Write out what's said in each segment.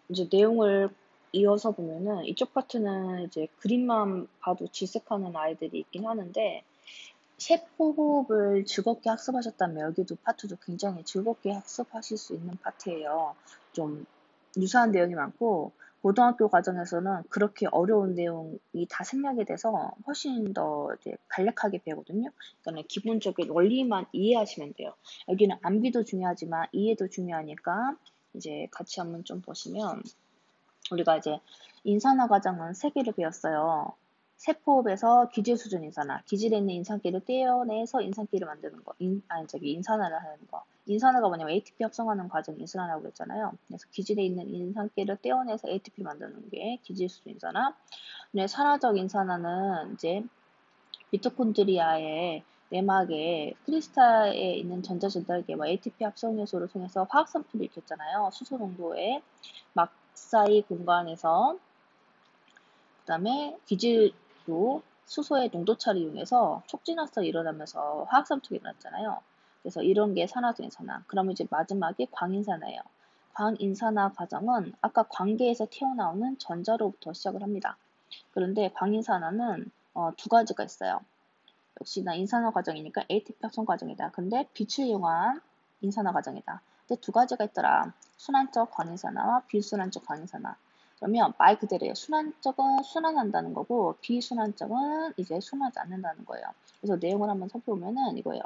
이제 내용을 이어서 보면은 이쪽 파트는 이제 그림만 봐도 질색하는 아이들이 있긴 하는데 셰프호흡을 즐겁게 학습하셨다면 여기도 파트도 굉장히 즐겁게 학습하실 수 있는 파트예요. 좀 유사한 내용이 많고 고등학교 과정에서는 그렇게 어려운 내용이 다 생략이 돼서 훨씬 더 이제 간략하게 배우거든요. 그러니까 기본적인 원리만 이해하시면 돼요. 여기는 암기도 중요하지만 이해도 중요하니까 이제 같이 한번 좀 보시면 우리가 이제 인산화 과정은 세 개를 배웠어요. 세포업에서 기질 수준 인산화, 기질에 있는 인산기를 떼어내서 인산기를 만드는 거, 인산화를 하는 거. 인산화가 뭐냐면 ATP 합성하는 과정 인산화라고 그랬잖아요. 그래서 기질에 있는 인산기를 떼어내서 ATP 만드는 게 기질 수준 인산화. 근데 산화적 인산화는 이제 미토콘드리아의 내막에 크리스탈에 있는 전자전달계와 ATP 합성 요소를 통해서 화학 산품을 일으켰잖아요. 수소 농도의 막사이 공간에서 그다음에 기질로 수소의 농도차를 이용해서 촉진활성이 일어나면서 화학상통이 일어났잖아요. 그래서 이런 게 산화적인산화. 그러면 이제 마지막에 광인산화예요. 광인산화 과정은 아까 관계에서 튀어나오는 전자로부터 시작을 합니다. 그런데 광인산화는 두 가지가 있어요. 역시나 인산화 과정이니까 ATP 합성 과정이다. 근데 빛을 이용한 인산화 과정이다. 근데 두 가지가 있더라. 순환적 광인산화와 비순환적 광인산화. 그러면 말 그대로예요. 순환적은 순환한다는 거고 비순환적은 이제 순환하지 않는다는 거예요. 그래서 내용을 한번 살펴보면은 이거예요.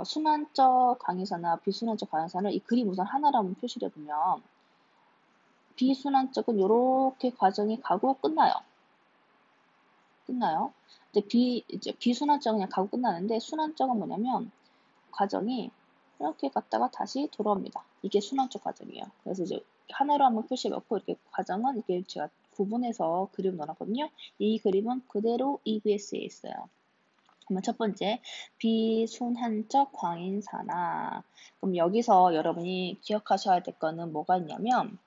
순환적 광인산화, 비순환적 광인산화를 이 그림 우선 하나로 한번 표시를 해보면 비순환적은 이렇게 과정이 가고 끝나요. 근데 이제 비순환적은 그냥 가고 끝나는데 순환적은 뭐냐면 과정이 이렇게 갔다가 다시 돌아옵니다. 이게 순환적 과정이에요. 그래서 이제 하나로 한번 표시해놓고 이렇게 과정은 이렇게 제가 구분해서 그림 넣어놨거든요. 이 그림은 그대로 EBS에 있어요. 그러면 첫 번째, 비순환적 광인산화. 그럼 여기서 여러분이 기억하셔야 될 거는 뭐가 있냐면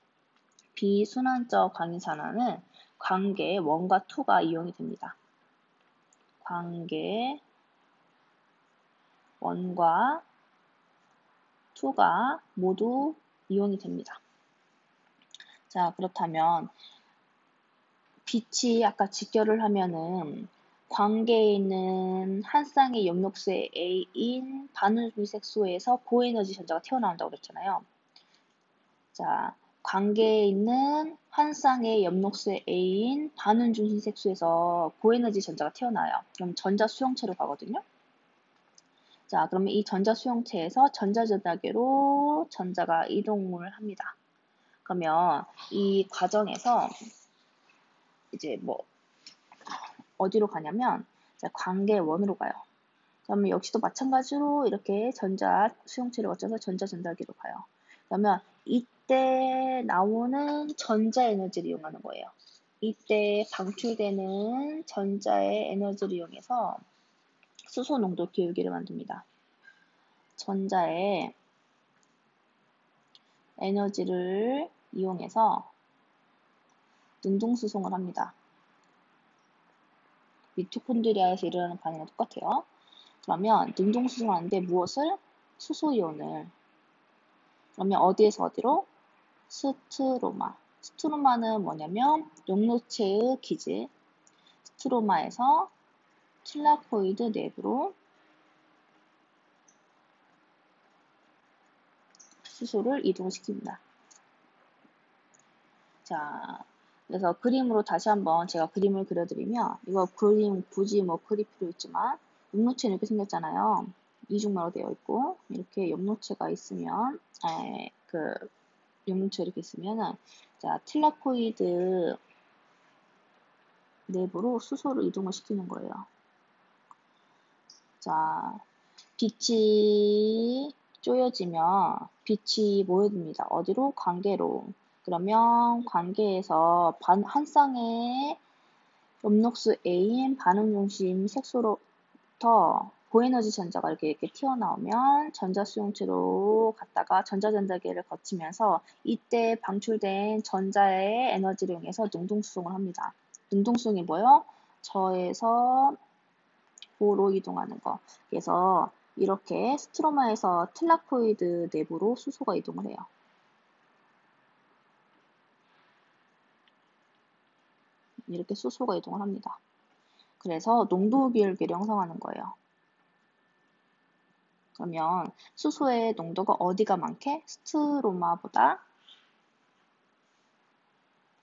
비순환적 광인산화는 관계 1과 2가 이용이 됩니다. 관계 1과 2가 모두 이용이 됩니다. 자, 그렇다면 빛이 아까 직결을 하면은 관계에 있는 한 쌍의 엽록소의 A인 반응중색소에서 고에너지 전자가 튀어나온다고 그랬잖아요. 자, 관계에 있는 한 쌍의 엽록소의 A인 반응중심색소에서 고에너지 전자가 튀어나와요. 그럼 전자 수용체로 가거든요. 자, 그러면 이 전자 수용체에서 전자전달계로 전자가 이동을 합니다. 그러면 이 과정에서 이제 뭐 어디로 가냐면 관계 원으로 가요. 그러면 역시도 마찬가지로 이렇게 전자 수용체를 거쳐서 전자 전달기로 가요. 그러면 이때 나오는 전자 에너지를 이용하는 거예요. 이때 방출되는 전자의 에너지를 이용해서 수소 농도 기울기를 만듭니다. 전자의 에너지를 이용해서 능동수송을 합니다. 미토콘드리아에서 일어나는 반응과 똑같아요. 그러면 능동수송하는데 무엇을? 수소이온을. 그러면 어디에서 어디로? 스트로마. 스트로마는 뭐냐면 용로체의 기질. 스트로마에서 틸라코이드 내부로 수소를 이동시킵니다. 자, 그래서 그림으로 다시 한번 제가 그림을 그려드리면 이거 그림 굳이 뭐 그릴 필요 있지만 용로체는 이렇게 생겼잖아요. 이중마로 되어 있고 이렇게 염로체가 있으면 그 염로체 이렇게 있으면은 자 틸라코이드 내부로 수소를 이동을 시키는 거예요. 자 빛이 쪼여지면 빛이 모여듭니다. 어디로? 관계로. 그러면 관계에서 한 쌍의 엽록수 A인 반응 중심 색소로부터 고에너지 전자가 이렇게 튀어나오면 전자 수용체로 갔다가 전자 전달계를 거치면서 이때 방출된 전자의 에너지를 이용해서 능동수송을 합니다. 능동수송이 뭐예요? 저에서 고로 이동하는 거. 그래서 이렇게 스트로마에서 틸라코이드 내부로 수소가 이동을 해요. 이렇게 수소가 이동을 합니다. 그래서 농도 비율계를 형성하는 거예요. 그러면 수소의 농도가 어디가 많게? 스트로마보다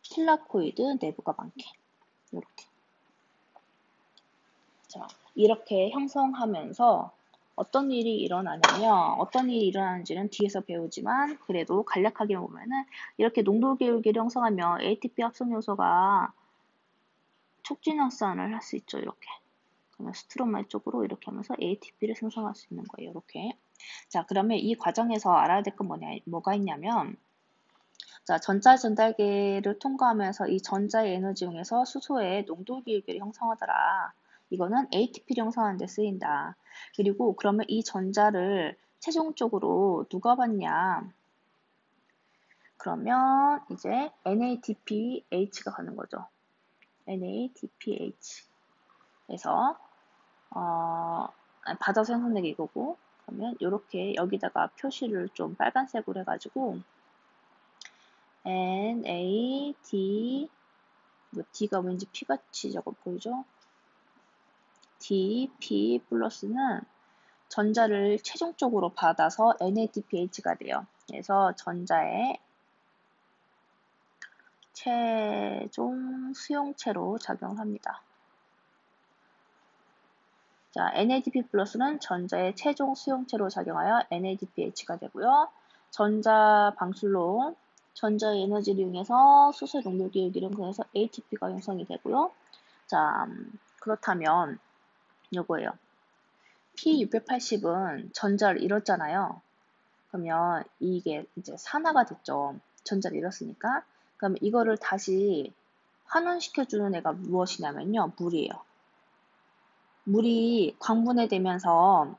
틸라코이드 내부가 많게. 이렇게. 자, 이렇게 형성하면서 어떤 일이 일어나는지는 뒤에서 배우지만 그래도 간략하게 보면은 이렇게 농도 비율계를 형성하면 ATP 합성 요소가 촉진 합산을 할 수 있죠. 이렇게. 그러면 스트로마 쪽으로 이렇게 하면서 ATP를 생성할 수 있는 거예요. 이렇게. 자, 그러면 이 과정에서 알아야 될 건 뭐가 있냐면, 자, 전자 전달계를 통과하면서 이 전자의 에너지 이용해서 수소의 농도 비율계를 형성하더라. 이거는 ATP를 형성하는 데 쓰인다. 그리고 그러면 이 전자를 최종적으로 누가 받냐? 그러면 이제 NADPH가 가는 거죠. NADPH. 그래서 받아서 생성되게 이거고, 그러면 이렇게 여기다가 표시를 좀 빨간색으로 해가지고 NAD D가 왠지 P같이 저거 보이죠? DP 플러스는 전자를 최종적으로 받아서 NADPH가 돼요. 그래서 전자의 최종 수용체로 작용합니다. 자, NADP 플러스는 전자의 최종 수용체로 작용하여 NADPH가 되고요. 전자 방출로 전자의 에너지를 이용해서 수소의 농도를 이용해서 ATP가 형성이 되고요. 자, 그렇다면 요거예요. P680은 전자를 잃었잖아요. 그러면 이게 이제 산화가 됐죠. 전자를 잃었으니까. 그러면 이거를 다시 환원시켜주는 애가 무엇이냐면요. 물이에요. 물이 광분해되면서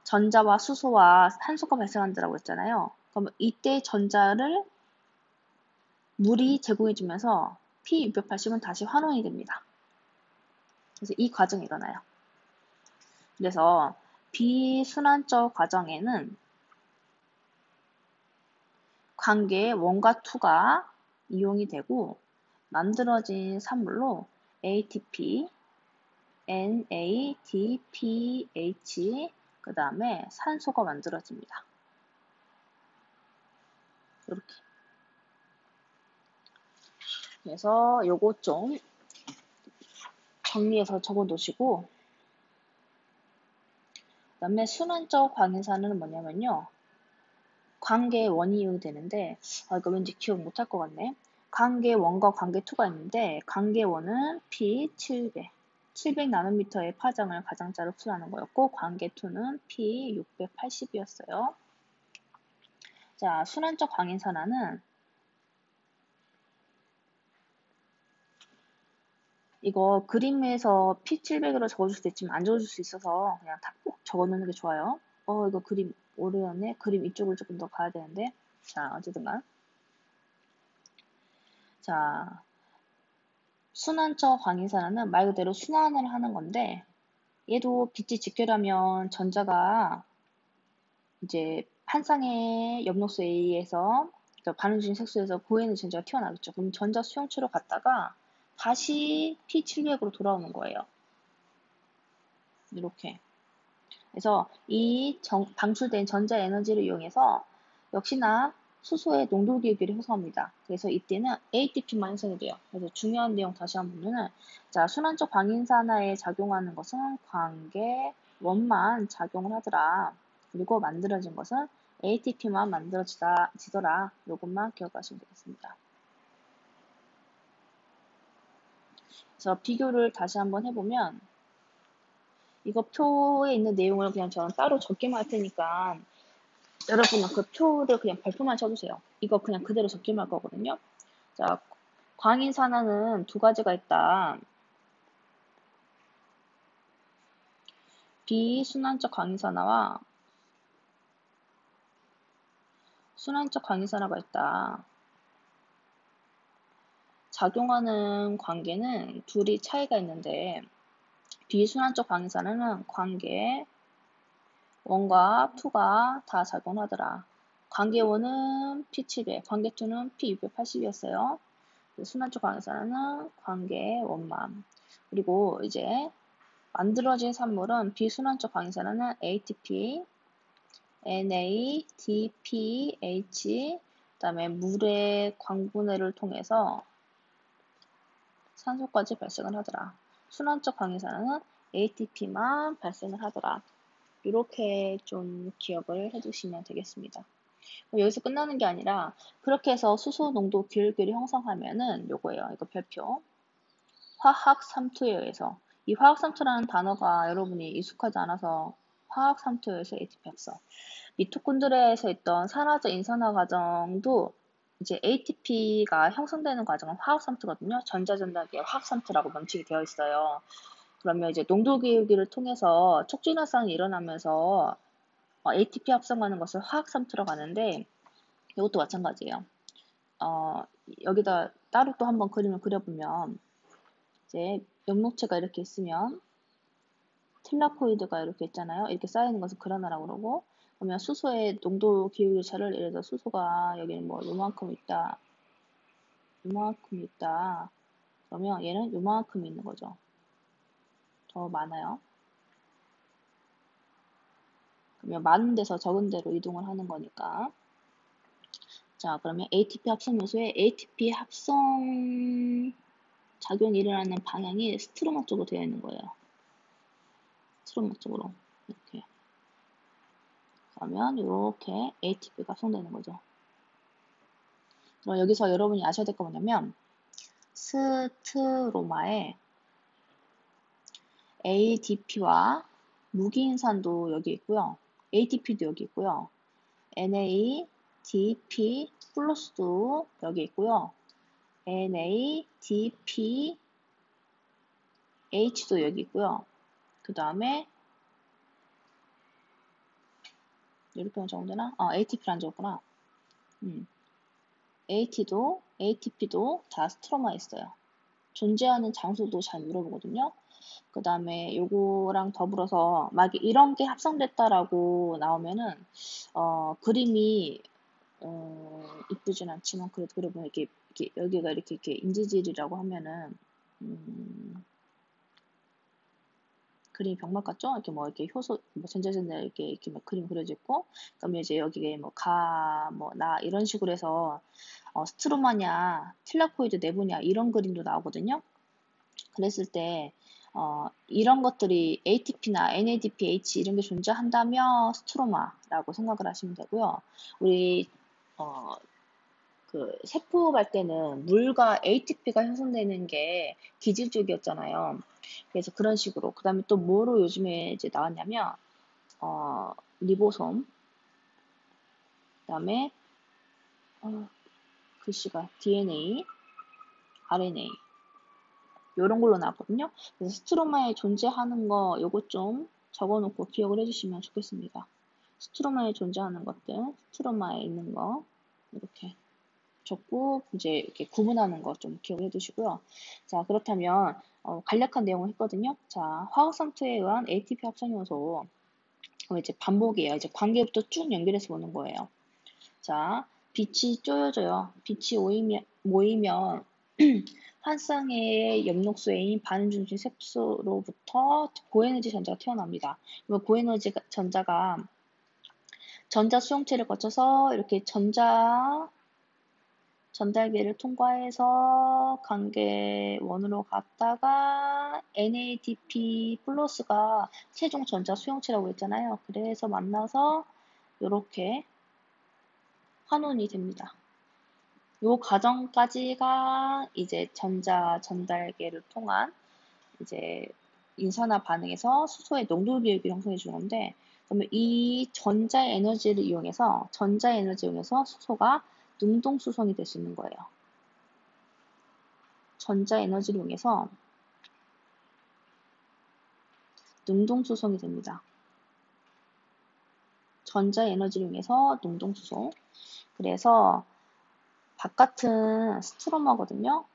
전자와 수소와 산소가 발생한다고 했잖아요. 그러면 이때 전자를 물이 제공해주면서 P680은 다시 환원이 됩니다. 그래서 이 과정이 일어나요. 그래서 비순환적 과정에는 관계 1과 2가 이용이 되고 만들어진 산물로 ATP, NADPH, 그 다음에 산소가 만들어집니다. 이렇게. 그래서 요거 좀 정리해서 적어 놓으시고, 그 다음에 순환적 광인산은 뭐냐면요. 관계 1이 이용이 되는데, 이거 왠지 기억 못할 것 같네. 관계 1과 관계 2가 있는데, 관계 1은 P700, 700나노미터의 파장을 가장자로 흡수하는 거였고, 관계 2는 P680이었어요. 자, 순환적 광인산화는 이거 그림에서 P700으로 적어줄 수 있지만 안 적어줄 수 있어서 그냥 다 꼭 적어놓는 게 좋아요. 이거 그림 오래였네. 그림 이쪽을 조금 더 가야 되는데. 자, 어쨌든간. 자, 순환적 광인산화는 말 그대로 순환을 하는 건데, 얘도 빛이 직결하면 전자가 이제 한 쌍의 엽록소에 의해서 반응 중인 색소에서 고에너지 전자가 튀어나오겠죠. 그럼 전자 수용체로 갔다가 다시 P700으로 돌아오는 거예요. 이렇게. 그래서 이 방출된 전자 에너지를 이용해서 역시나 수소의 농도 기울기를 형성합니다. 그래서 이때는 ATP만 형성이 돼요. 그래서 중요한 내용 다시 한번 보면은, 자, 순환적 광인산화에 작용하는 것은 관계 원만 작용을 하더라. 그리고 만들어진 것은 ATP만 만들어지더라. 이것만 기억하시면 되겠습니다. 그래서 비교를 다시 한번 해보면, 이거 표에 있는 내용을 그냥 저는 따로 적기만 할 테니까 여러분은 그 표를 그냥 발표만 쳐주세요. 이거 그냥 그대로 적기만 할 거거든요. 자, 광인산화는 두 가지가 있다. 비순환적 광인산화와 순환적 광인산화가 있다. 작용하는 관계는 둘이 차이가 있는데 비순환적 광인산화는 관계 1과 2가 다 작용하더라. 관계 1은 P700, 관계 2는 P680이었어요. 순환적 광산화는 관계의 원만. 그리고 이제 만들어진 산물은 비순환적 광산화는 ATP, NADPH, 그다음에 물의 광분해를 통해서 산소까지 발생을 하더라. 순환적 광산화는 ATP만 발생을 하더라. 이렇게 좀 기억을 해두시면 되겠습니다. 여기서 끝나는 게 아니라 그렇게 해서 수소 농도 기울기를 형성하면은 요거예요. 이거 별표. 화학 삼투에 의해서. 이 화학 삼투라는 단어가 여러분이 익숙하지 않아서 화학 삼투에 의해서 ATP 합성. 미토콘드리아에서 있던 산화제 인산화 과정도 이제 ATP가 형성되는 과정은 화학 삼투거든요. 전자전달계 화학 삼투라고 명칭이 되어 있어요. 그러면 이제 농도 기울기를 통해서 촉진활성이 일어나면서 ATP 합성하는 것을 화학 삼투라고 하는데 이것도 마찬가지예요. 여기다 따로 또 한번 그림을 그려보면 이제 염록체가 이렇게 있으면 틸라코이드가 이렇게 있잖아요. 이렇게 쌓이는 것을 그라나라고 그러고 그러면 수소의 농도 기울기 차를 예를 들어 수소가 여기는 뭐 요만큼 있다. 요만큼 있다. 그러면 얘는 요만큼 있는 거죠. 더 많아요. 그러면 많은 데서 적은 데로 이동을 하는 거니까. 자, 그러면 ATP 합성 요소의 ATP 합성 작용이 일어나는 방향이 스트로마 쪽으로 되어 있는 거예요. 스트로마 쪽으로. 이렇게. 그러면 이렇게 ATP가 합성되는 거죠. 그럼 여기서 여러분이 아셔야 될 거 뭐냐면 스트로마에 ADP와 무기인산도 여기 있고요. ATP도 여기 있고요. NADP 플러스도 여기 있고요. NADPH도 여기 있고요. 그 다음에 이렇게 하면 적으면 되나? ATP를 안 적었구나. ATP도 다 스트로마에 있어요. 존재하는 장소도 잘 물어보거든요. 그 다음에 요거랑 더불어서 막 이런 게 합성됐다라고 나오면은 그림이 이쁘진 않지만 그래도 그러면 이렇게 여기가 이렇게 인지질이라고 하면은 그림이 병맛 같죠? 이렇게 뭐 이렇게 효소 뭐 전자전자 이렇게 막 그림 그려져 있고 그러면 이제 여기에 뭐 나 이런 식으로 해서 스트로마냐 틸라코이드 내부냐 이런 그림도 나오거든요. 그랬을 때 이런 것들이 ATP나 NADPH 이런 게 존재한다면 스트로마라고 생각을 하시면 되고요. 우리 그 세포발 때는 물과 ATP가 형성되는 게 기질적이었잖아요. 그래서 그런 식으로 그 다음에 또 뭐로 요즘에 이제 나왔냐면 리보솜 그 다음에 글씨가 DNA, RNA 이런 걸로 나왔거든요. 그래서 스트로마에 존재하는 거 요거 좀 적어놓고 기억을 해주시면 좋겠습니다. 스트로마에 존재하는 것들, 스트로마에 있는 거 이렇게 적고 이제 이렇게 구분하는 거 좀 기억을 해두시고요. 자 그렇다면 간략한 내용을 했거든요. 자 화학상투에 의한 ATP 합성 요소 이제 반복이에요. 이제 관계부터 쭉 연결해서 보는 거예요. 자 빛이 쪼여져요. 빛이 모이면 한 쌍의 염록소인 반응중심 색소로부터 고에너지 전자가 튀어나옵니다. 그러면 고에너지 전자가 전자 수용체를 거쳐서 이렇게 전달계를 통과해서 관계원으로 갔다가 NADP 플러스가 최종 전자 수용체라고 했잖아요. 그래서 만나서 이렇게 환원이 됩니다. 요 과정까지가 이제 전자 전달계를 통한 이제 인산화 반응에서 수소의 농도 비율을 형성해 주는 건데, 그러면 이 전자 에너지를 이용해서 수소가 능동 수송이 될 수 있는 거예요. 전자 에너지를 이용해서 능동 수송이 됩니다. 전자 에너지를 이용해서 능동 수송. 그래서 바깥은 스트로마거든요.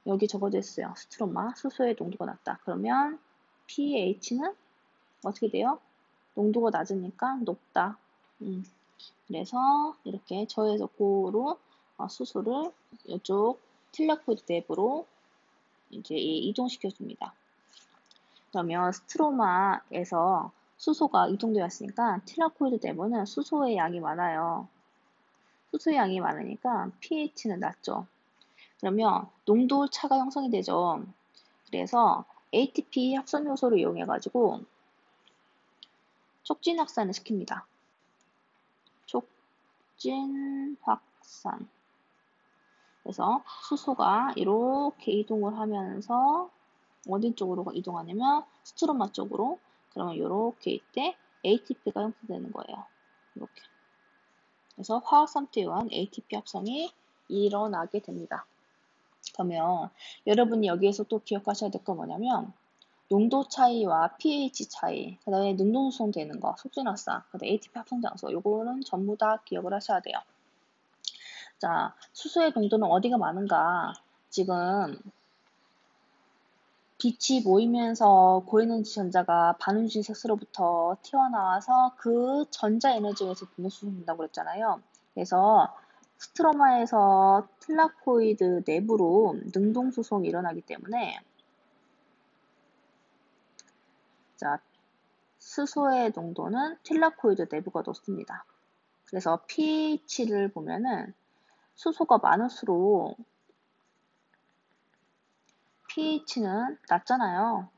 여기 적어져 있어요. 스트로마. 수소의 농도가 낮다. 그러면 pH는 어떻게 돼요? 농도가 낮으니까 높다. 그래서 이렇게 저에서 고로 수소를 이쪽 틸라코이드 내부로 이제 이동시켜줍니다. 그러면 스트로마에서 수소가 이동되었으니까 틸라코이드 내부는 수소의 양이 많아요. 수소의 양이 많으니까 pH는 낮죠. 그러면 농도 차가 형성이 되죠. 그래서 ATP 합성 요소를 이용해 가지고 촉진 확산을 시킵니다. 촉진 확산. 그래서 수소가 이렇게 이동을 하면서 어디 쪽으로 이동하냐면 스트로마 쪽으로. 그러면 이렇게 이때 ATP가 형성되는 거예요. 이렇게. 그래서 화학상태에 의한 ATP 합성이 일어나게 됩니다. 그러면 여러분이 여기에서 또 기억하셔야 될 건 뭐냐면 농도 차이와 pH 차이, 그 다음에 능동수송 되는 거, 속진합산, 그 다음에 ATP 합성 장소, 요거는 전부 다 기억을 하셔야 돼요. 자, 수소의 농도는 어디가 많은가? 지금 빛이 모이면서 고에너지 전자가 반응주의 색소로부터 튀어나와서 그 전자 에너지에서 분해수송된다고 그랬잖아요. 그래서 스트로마에서 틸라코이드 내부로 능동수송이 일어나기 때문에 자, 수소의 농도는 틸라코이드 내부가 높습니다. 그래서 pH를 보면은 수소가 많을수록 pH는 낮잖아요.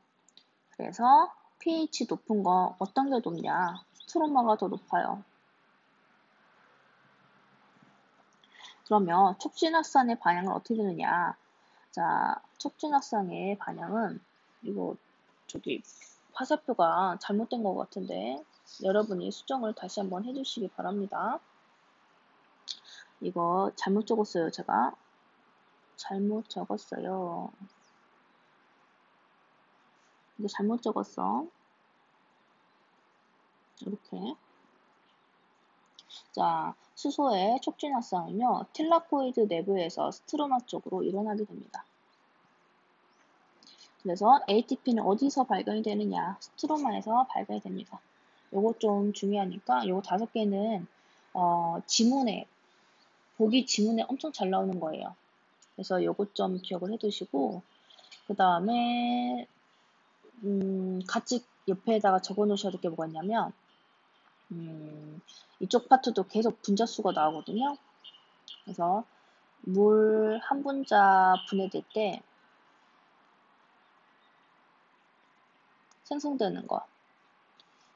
그래서 pH 높은 거 어떤 게 높냐? 스트로마가 더 높아요. 그러면 촉진합산의 반향은 어떻게 되느냐? 자, 촉진합산의 반향은 이거 저기 화살표가 잘못된 것 같은데 여러분이 수정을 다시 한번 해주시기 바랍니다. 이거 잘못 적었어요. 제가 잘못 적었어요. 이거 잘못 적었어. 이렇게. 자, 수소의 촉진 활성은요, 틸라코이드 내부에서 스트로마 쪽으로 일어나게 됩니다. 그래서 ATP는 어디서 발견이 되느냐? 스트로마에서 발견이 됩니다. 요거 좀 중요하니까 요거 5개는 지문에 보기 지문에 엄청 잘 나오는 거예요. 그래서 요거 좀 기억을 해두시고 그 다음에 같이 옆에다가 적어 놓으셔야 될 게 뭐가 있냐면 이쪽 파트도 계속 분자수가 나오거든요. 그래서 물 한 분자 분해될 때 생성되는 거.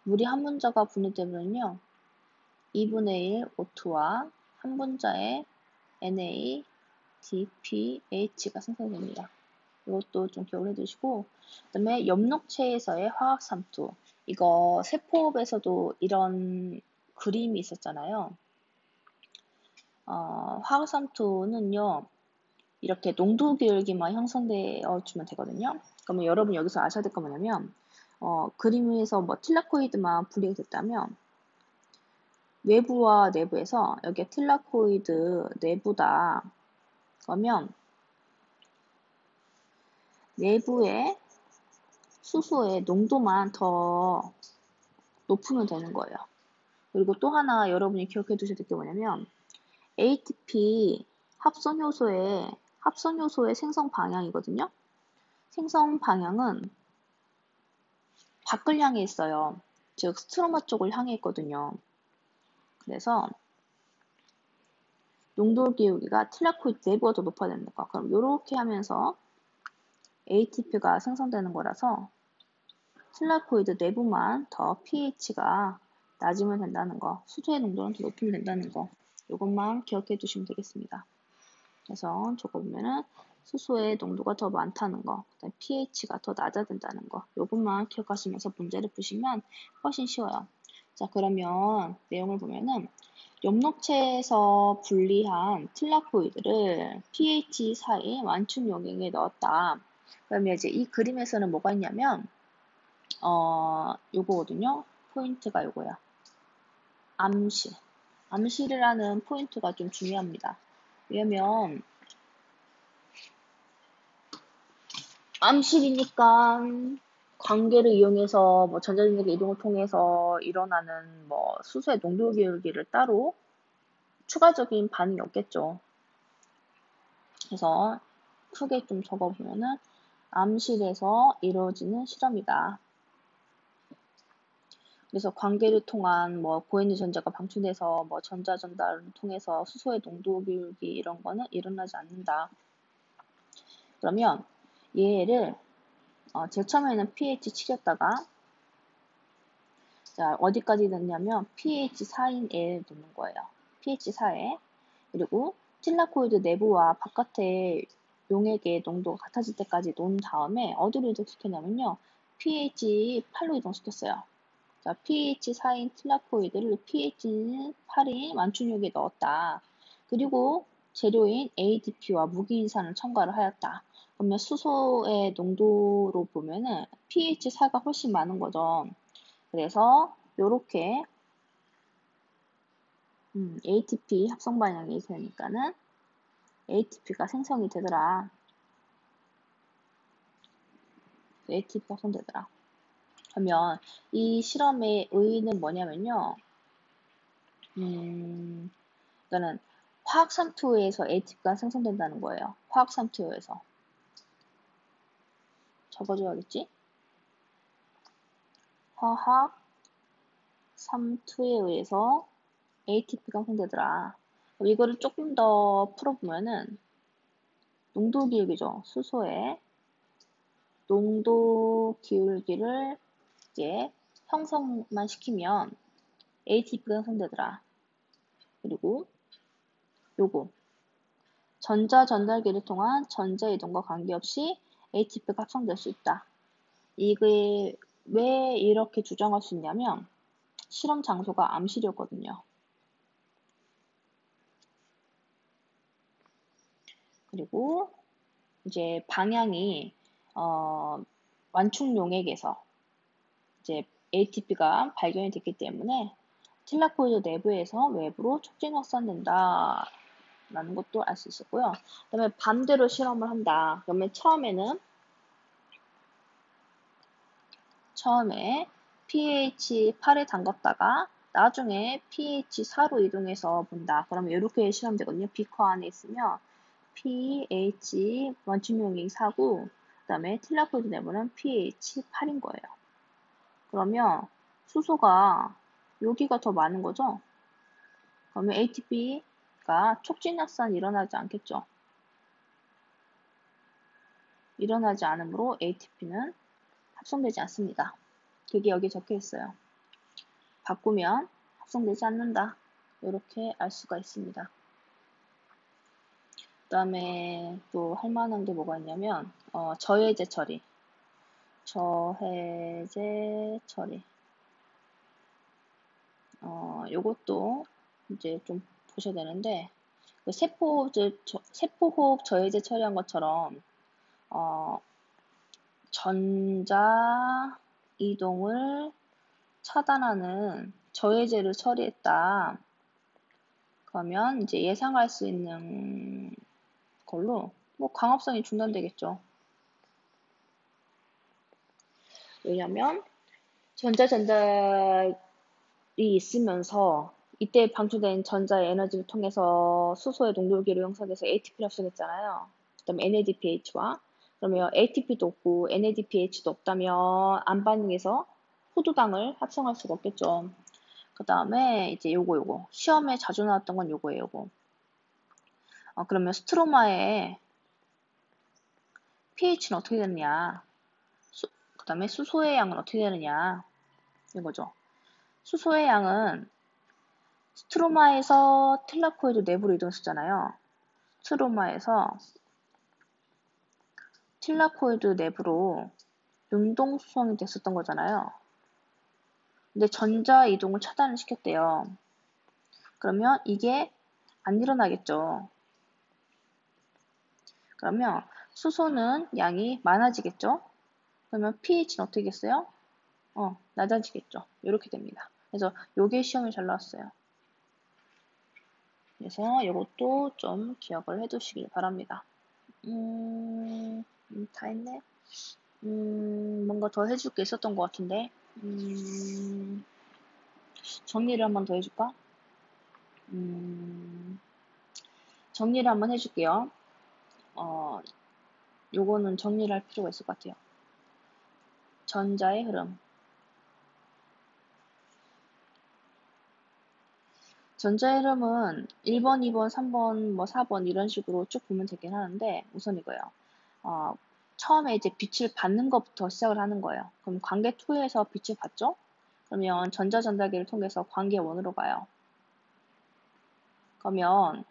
물이 한 분자가 분해되면요. 2분의 1 O2와 한 분자의 NADPH가 생성됩니다. 이것도 좀 기억을 해두시고 그 다음에 엽록체에서의 화학삼투. 이거 세포업에서도 이런 그림이 있었잖아요. 화학삼투는요. 이렇게 농도 기울기만 형성되어 주면 되거든요. 그러면 여러분 여기서 아셔야 될 건 뭐냐면 그림에서 뭐 틸라코이드만 분리가 됐다면 외부와 내부에서 여기에 틸라코이드 내부다. 그러면 내부의 수소의 농도만 더 높으면 되는 거예요. 그리고 또 하나 여러분이 기억해 두셔야 될 게 뭐냐면 ATP 합성효소의 생성 방향이거든요. 생성 방향은 밖을 향해 있어요. 즉 스트로마 쪽을 향해 있거든요. 그래서 농도 기울기가 틸라코이드 내부가 더 높아야 됩니다. 그럼 이렇게 하면서 ATP가 생성되는 거라서 틸라코이드 내부만 더 pH가 낮으면 된다는 거, 수소의 농도는 더 높이면 된다는 거, 이것만 기억해 두시면 되겠습니다. 그래서 저거 보면은 수소의 농도가 더 많다는 거, 그다음에 pH가 더 낮아야 된다는 거, 이것만 기억하시면서 문제를 푸시면 훨씬 쉬워요. 자, 그러면 내용을 보면은 엽록체에서 분리한 틸라코이드를 pH 사이 완충 용액에 넣었다. 그러면 이제 이 그림에서는 뭐가 있냐면 요거거든요. 포인트가 요거야. 암실. 암실이라는 포인트가 좀 중요합니다. 왜냐면 암실이니까 관계를 이용해서 뭐 전자전력의 이동을 통해서 일어나는 뭐 수소의 농도 기울기를 따로 추가적인 반응이 없겠죠. 그래서 크게 좀 적어보면은 암실에서 이루어지는 실험이다. 그래서 관계를 통한 뭐 고엔지 전자가 방출돼서 뭐 전자 전달을 통해서 수소의 농도 기울기 이런 거는 일어나지 않는다. 그러면 얘를 제일 처음에는 pH 7이었다가 자 어디까지 넣냐면 pH 4인 A에 넣는 거예요. pH 4에 그리고 틸라코이드 내부와 바깥의 용액의 농도가 같아질 때까지 놓은 다음에 어디로 이동시켰냐면요. pH 8로 이동시켰어요. 자, pH 4인 틸라코이드를 pH 8인 완충육에 넣었다. 그리고 재료인 ADP와 무기인산을 첨가를 하였다. 그러면 수소의 농도로 보면은 pH 4가 훨씬 많은 거죠. 그래서 요렇게 ATP 합성 반응이 되니까는 ATP가 생성이 되더라. ATP 합성되더라. 그러면 이 실험의 의의는 뭐냐면요. 그러니까는 화학 삼투에서 ATP가 생성된다는 거예요. 화학 삼투에서. 적어줘야겠지? 화학 삼투에 의해서 ATP가 생성되더라. 이거를 조금 더 풀어보면은 농도 기울기죠. 수소의 농도 기울기를 이제 형성만 시키면 ATP가 형성되더라. 그리고 요거 전자 전달기를 통한 전자 이동과 관계없이 ATP가 합성될 수 있다. 이게 왜 이렇게 주장할 수 있냐면 실험 장소가 암실이었거든요. 그리고 이제 방향이 완충 용액에서 이제 ATP가 발견이 됐기 때문에 틸라코이드 내부에서 외부로 촉진 확산된다. 라는 것도 알 수 있었고요. 그 다음에 반대로 실험을 한다. 그러면 처음에 pH 8에 담갔다가 나중에 pH 4로 이동해서 본다. 그러면 이렇게 실험되거든요. 비커 안에 있으면 pH 원심용액이 4고 그 다음에 틸라코이드 내부는 pH 8인 거예요. 그러면 수소가 여기가 더 많은 거죠? 그러면 ATP가 촉진 확산 일어나지 않겠죠? 일어나지 않으므로 ATP는 합성되지 않습니다. 그게 여기 적혀 있어요. 바꾸면 합성되지 않는다. 이렇게 알 수가 있습니다. 그 다음에 또 할 만한 게 뭐가 있냐면 저해제 처리. 저해제 처리. 요것도 이제 좀 보셔야 되는데 그 세포호흡 저해제 처리한 것처럼 전자 이동을 차단하는 저해제를 처리했다. 그러면 이제 예상할 수 있는 걸로 뭐 광합성이 중단되겠죠. 왜냐면 전자 전달이 있으면서 이때 방출된 전자의 에너지를 통해서 수소의 농도계로 형성돼서 ATP를 합성했잖아요. 그 다음에 NADPH와 그러면 ATP도 없고 NADPH도 없다면 안 반응해서 포도당을 합성할 수가 없겠죠. 그 다음에 이제 요거 시험에 자주 나왔던 건 요거예요. 요거. 그러면 스트로마의 pH는 어떻게 되느냐? 그 다음에 수소의 양은 어떻게 되느냐? 이거죠. 수소의 양은 스트로마에서 틸라코이드 내부로 이동했었잖아요. 스트로마에서 틸라코이드 내부로 능동 수송이 됐었던 거잖아요. 근데 전자 이동을 차단을 시켰대요. 그러면 이게 안 일어나겠죠. 그러면 수소는 양이 많아지겠죠. 그러면 pH는 어떻게 겠어요? 낮아지겠죠. 이렇게 됩니다. 그래서 요게 시험에 잘 나왔어요. 그래서 이것도 좀 기억을 해두시길 바랍니다. 다 했네. 뭔가 더 해줄 게 있었던 것 같은데. 정리를 한번 더 해줄까? 정리를 한번 해줄게요. 요거는 정리를 할 필요가 있을 것 같아요. 전자의 흐름. 전자의 흐름은 1번, 2번, 3번, 뭐 4번 이런 식으로 쭉 보면 되긴 하는데 우선 이거요. 처음에 이제 빛을 받는 것부터 시작을 하는 거예요. 그럼 관계 2에서 빛을 받죠? 그러면 전자전달기를 통해서 관계 1으로 가요. 그러면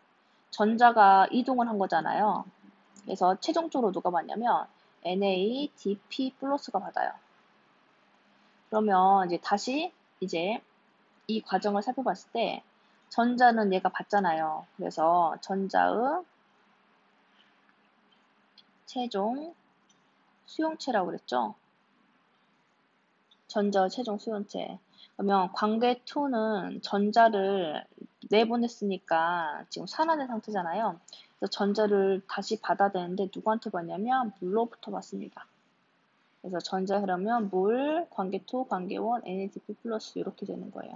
전자가 이동을 한 거잖아요. 그래서 최종적으로 누가 받냐면 NADP 플러스가 받아요. 그러면 이제 다시 이제 이 과정을 살펴봤을 때 전자는 얘가 받잖아요. 그래서 전자의 최종 수용체라고 그랬죠. 전자의 최종 수용체. 그러면 관계 2는 전자를 내보냈으니까 지금 산화된 상태잖아요. 그래서 전자를 다시 받아야 되는데 누구한테 받냐면 물로부터 받습니다. 그래서 전자 흐르면 물, 관계 2, 관계 1, NADP 플러스 이렇게 되는 거예요.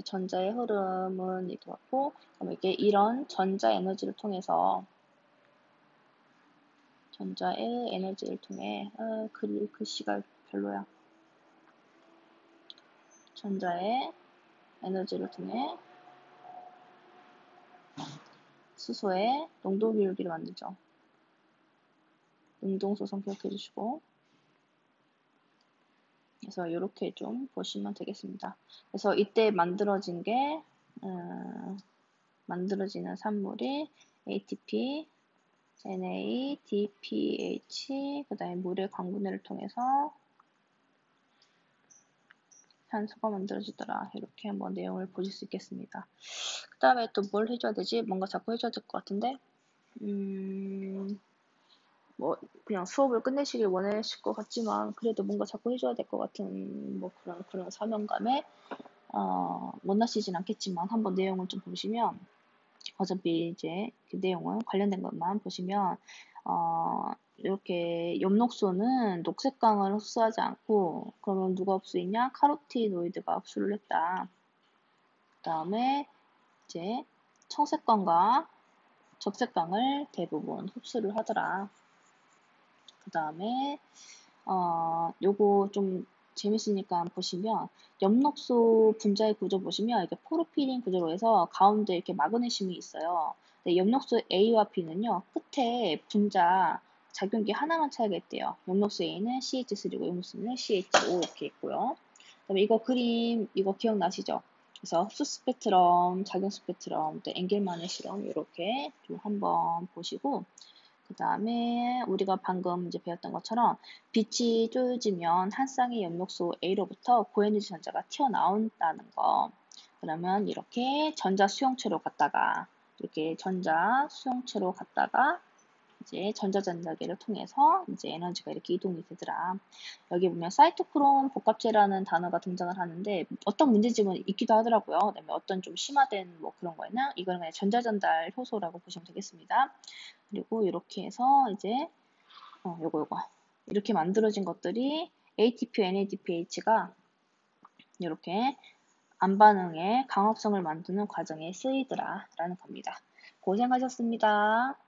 전자의 흐름은 이렇게 왔고, 그럼 이게 이런 전자 에너지를 통해서 전자의 에너지를 통해 글씨가 별로야. 전자의 에너지를 통해 수소의 농도 비율기를 만들죠. 능동소성 기억해 주시고, 그래서 이렇게 좀 보시면 되겠습니다. 그래서 이때 만들어진 게 만들어지는 산물이 ATP, NADPH, 그 다음에 물의 광분해를 통해서 산소가 만들어지더라. 이렇게 한번 내용을 보실 수 있겠습니다. 그 다음에 또 뭘 해줘야 되지? 뭔가 자꾸 해줘야 될 것 같은데, 뭐 그냥 수업을 끝내시길 원하실 것 같지만 그래도 뭔가 자꾸 해줘야 될 것 같은 뭐 그런 사명감에 원하시진 않겠지만 한번 내용을 좀 보시면 어차피 이제 그 내용은 관련된 것만 보시면 이렇게 엽록소는 녹색광을 흡수하지 않고 그러면 누가 흡수했냐? 카로티노이드가 흡수를 했다. 그 다음에 이제 청색광과 적색광을 대부분 흡수를 하더라. 그 다음에 요거 좀 재밌으니까 보시면 엽록소 분자의 구조 보시면 이렇게 포르피린 구조로 해서 가운데 이렇게 마그네슘이 있어요. 근데 엽록소 A와 B는요 끝에 분자 작용기 하나만 차이가 있대요. 엽록소 A는 CH3고 엽록소 B는 CH5 이렇게 있고요. 그다음에 이거 그림 이거 기억나시죠? 그래서 흡수 스펙트럼, 작용 스펙트럼, 또 앵겔만의 실험 이렇게 좀 한번 보시고 그 다음에 우리가 방금 이제 배웠던 것처럼 빛이 쪼여지면 한 쌍의 엽록소 A로부터 고에너지 전자가 튀어나온다는 거. 그러면 이렇게 전자 수용체로 갔다가 이렇게 전자 수용체로 갔다가 이제 전자전자기를 통해서 이제 에너지가 이렇게 이동이 되더라. 여기 보면 사이토크롬 복합체라는 단어가 등장을 하는데 어떤 문제집은 있기도 하더라고요. 그다음에 어떤 좀 심화된 뭐 그런 거였나? 이거는 그냥 전자전달 효소라고 보시면 되겠습니다. 그리고 이렇게 해서 이제 요거 이렇게 만들어진 것들이 ATP, NADPH가 이렇게 안반응의 강합성을 만드는 과정에 쓰이더라 라는 겁니다. 고생하셨습니다.